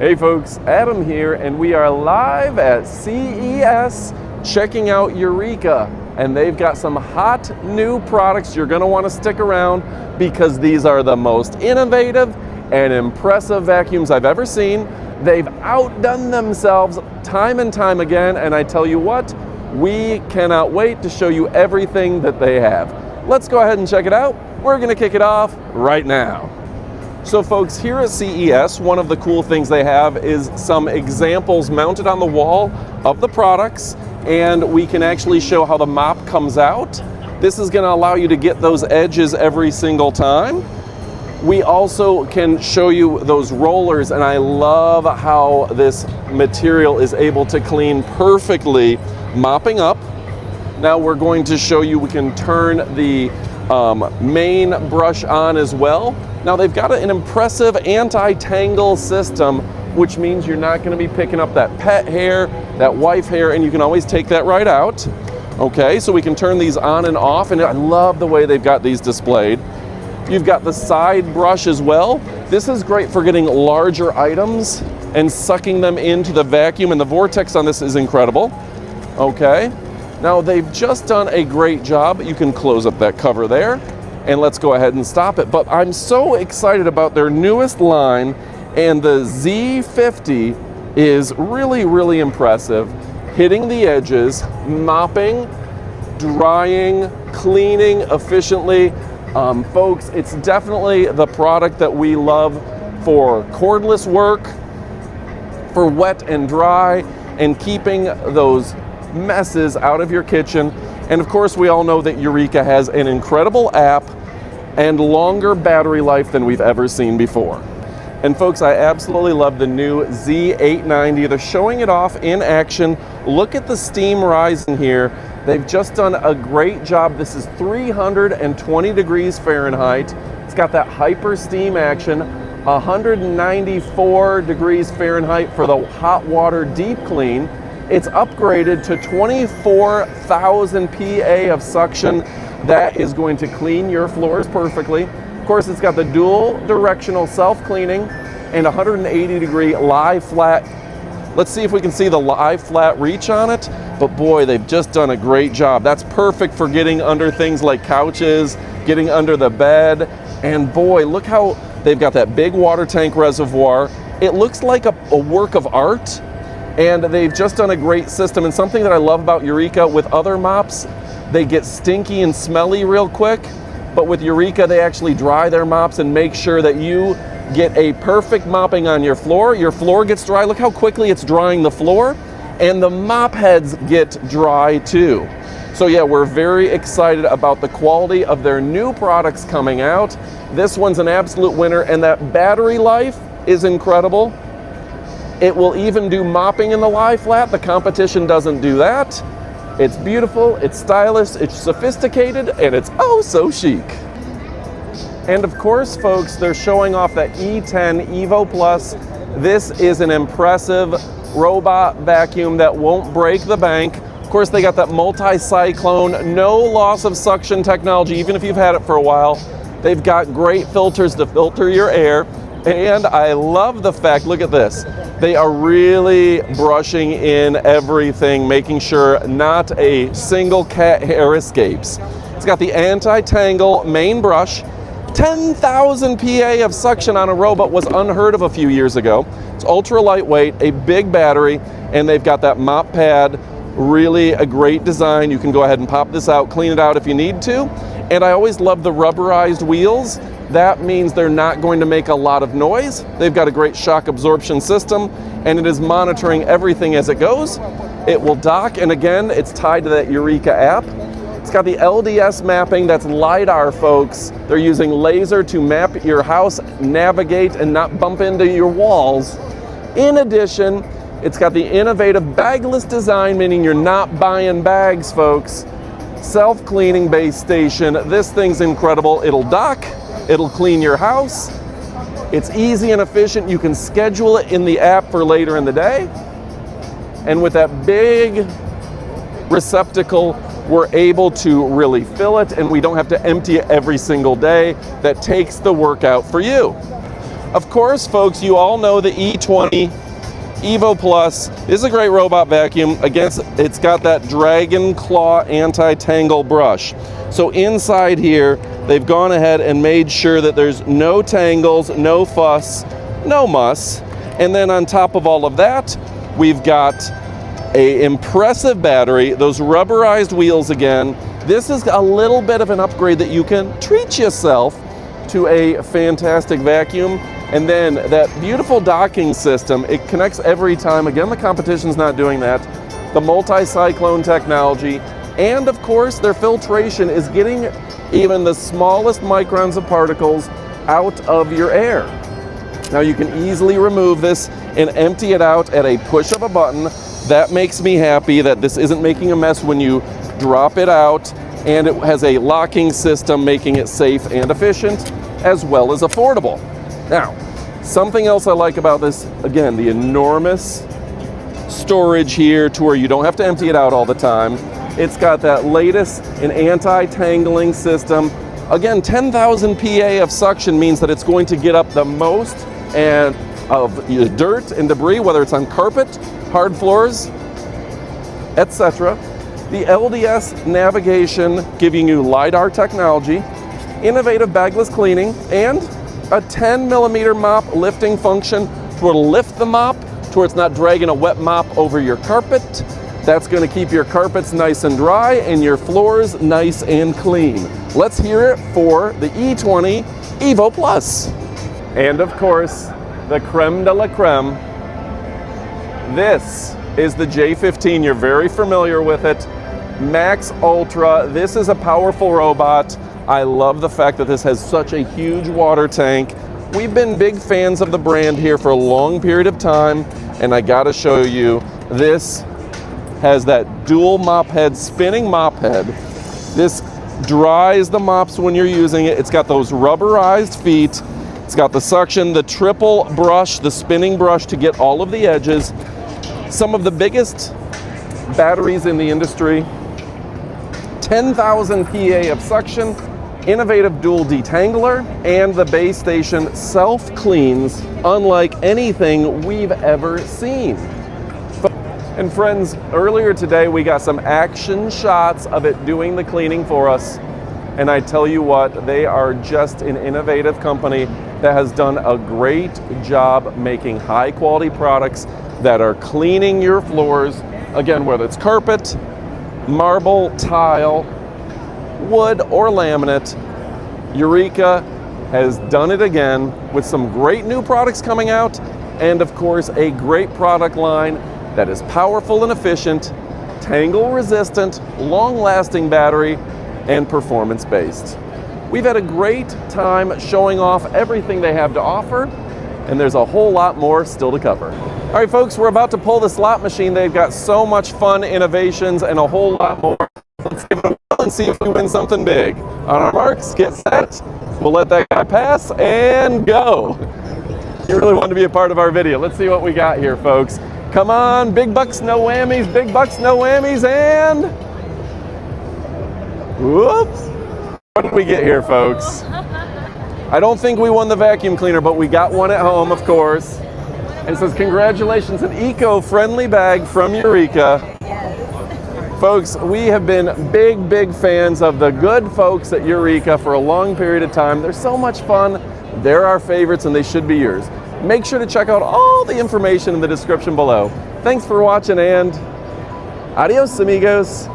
Hey folks, Adam here, and we are live at CES checking out Eureka. And they've got some hot new products. You're gonna wanna stick around because these are the most innovative and impressive vacuums I've ever seen. They've outdone themselves time and time again, and I tell you what, we cannot wait to show you everything that they have. Let's go ahead and check it out. We're gonna kick it off right now. So folks, here at CES, one of the cool things they have is some examples mounted on the wall of the products, and we can actually show how the mop comes out. This is gonna allow you to get those edges every single time. We also can show you those rollers, and I love how this material is able to clean perfectly, mopping up. Now we're going to show you, we can turn the main brush on as well. Now they've got an impressive anti-tangle system, which means you're not gonna be picking up that pet hair, that wife hair, and you can always take that right out. Okay, so we can turn these on and off, and I love the way they've got these displayed. You've got the side brush as well. This is great for getting larger items and sucking them into the vacuum, and the vortex on this is incredible. Okay, now they've just done a great job. You can close up that cover there, and let's go ahead and stop it. But I'm so excited about their newest line, and the Z50 is really, really impressive. Hitting the edges, mopping, drying, cleaning efficiently. Folks, it's definitely the product that we love for cordless work, for wet and dry, and keeping those messes out of your kitchen. And of course, we all know that Eureka has an incredible app and longer battery life than we've ever seen before. And folks, I absolutely love the new Z890. They're showing it off in action. Look at the steam rise in here. They've just done a great job. This is 320 degrees Fahrenheit. It's got that hyper steam action, 194 degrees Fahrenheit for the hot water deep clean. It's upgraded to 24,000 PA of suction. That is going to clean your floors perfectly. Of course, it's got the dual directional self-cleaning and 180 degree lie flat. Let's see if we can see the lie flat reach on it. But boy, they've just done a great job. That's perfect for getting under things like couches, getting under the bed. And boy, look how they've got that big water tank reservoir. It looks like a work of art. And they've just done a great system. And something that I love about Eureka, with other mops, they get stinky and smelly real quick. But with Eureka, they actually dry their mops and make sure that you get a perfect mopping on your floor. Your floor gets dry. Look how quickly it's drying the floor. And the mop heads get dry too. So yeah, we're very excited about the quality of their new products coming out. This one's an absolute winner, and that battery life is incredible. It will even do mopping in the lie flat. The competition doesn't do that. It's beautiful, it's stylish, it's sophisticated, and it's oh so chic. And of course, folks, they're showing off that E10 Evo Plus. This is an impressive robot vacuum that won't break the bank. Of course, they got that multi-cyclone, no loss of suction technology, even if you've had it for a while. They've got great filters to filter your air. And I love the fact, look at this. They are really brushing in everything, making sure not a single cat hair escapes. It's got the anti-tangle main brush. 10,000 PA of suction on a robot was unheard of a few years ago. It's ultra lightweight, a big battery, and they've got that mop pad. Really a great design. You can go ahead and pop this out, clean it out if you need to. And I always love the rubberized wheels. That means they're not going to make a lot of noise. They've got a great shock absorption system, and it is monitoring everything as it goes. It will dock, and again, it's tied to that Eureka app. It's got the LDS mapping, that's LiDAR, folks. They're using laser to map your house, navigate, and not bump into your walls. In addition, it's got the innovative bagless design, meaning you're not buying bags, folks. Self-cleaning base station. This thing's incredible. It'll dock. It'll clean your house. It's easy and efficient. You can schedule it in the app for later in the day. And with that big receptacle, we're able to really fill it, and we don't have to empty it every single day. That takes the work out for you. Of course, folks, you all know the E20 Evo Plus. This is a great robot vacuum. Again, it's got that dragon claw anti-tangle brush. So inside here, they've gone ahead and made sure that there's no tangles, no fuss, no muss. And then on top of all of that, we've got an impressive battery, those rubberized wheels again. This is a little bit of an upgrade that you can treat yourself to a fantastic vacuum. And then that beautiful docking system, it connects every time. Again, the competition's not doing that. The multi-cyclone technology, and of course their filtration is getting even the smallest microns of particles out of your air. Now you can easily remove this and empty it out at a push of a button. That makes me happy that this isn't making a mess when you drop it out, and it has a locking system making it safe and efficient as well as affordable. Now, something else I like about this, again, the enormous storage here to where you don't have to empty it out all the time. It's got that latest in anti-tangling system. Again, 10,000 PA of suction means that it's going to get up the most and of dirt and debris, whether it's on carpet, hard floors, etc. The LDS navigation giving you LiDAR technology, innovative bagless cleaning, and a 10 millimeter mop lifting function to lift the mop to where it's not dragging a wet mop over your carpet. That's going to keep your carpets nice and dry and your floors nice and clean. Let's hear it for the E20 Evo Plus. And of course, the creme de la creme. This is the J15. You're very familiar with it. Max Ultra. This is a powerful robot. I love the fact that this has such a huge water tank. We've been big fans of the brand here for a long period of time, and I gotta show you, this has that dual mop head, spinning mop head. This dries the mops when you're using it. It's got those rubberized feet. It's got the suction, the triple brush, the spinning brush to get all of the edges. Some of the biggest batteries in the industry, 10,000 PA of suction, innovative dual detangler, and the base station self-cleans unlike anything we've ever seen. And friends, earlier today we got some action shots of it doing the cleaning for us. And I tell you what, they are just an innovative company that has done a great job making high quality products that are cleaning your floors. Again, whether it's carpet, marble, tile, wood, or laminate, Eureka has done it again with some great new products coming out, and of course a great product line that is powerful and efficient, tangle resistant, long lasting battery, and performance based. We've had a great time showing off everything they have to offer, and there's a whole lot more still to cover. All right folks, we're about to pull the slot machine. They've got so much fun innovations and a whole lot more. Let's give it a whirl and see if we win something big. On our marks, get set. We'll let that guy pass and go. You really want to be a part of our video. Let's see what we got here, folks. Come on, big bucks, no whammies, big bucks, no whammies, and whoops. What did we get here, folks? I don't think we won the vacuum cleaner, but we got one at home, of course. And it says, congratulations, an eco-friendly bag from Eureka. Folks, we have been big fans of the good folks at Eureka for a long period of time. They're so much fun. They're our favorites and they should be yours. Make sure to check out all the information in the description below. Thanks for watching and adios, amigos.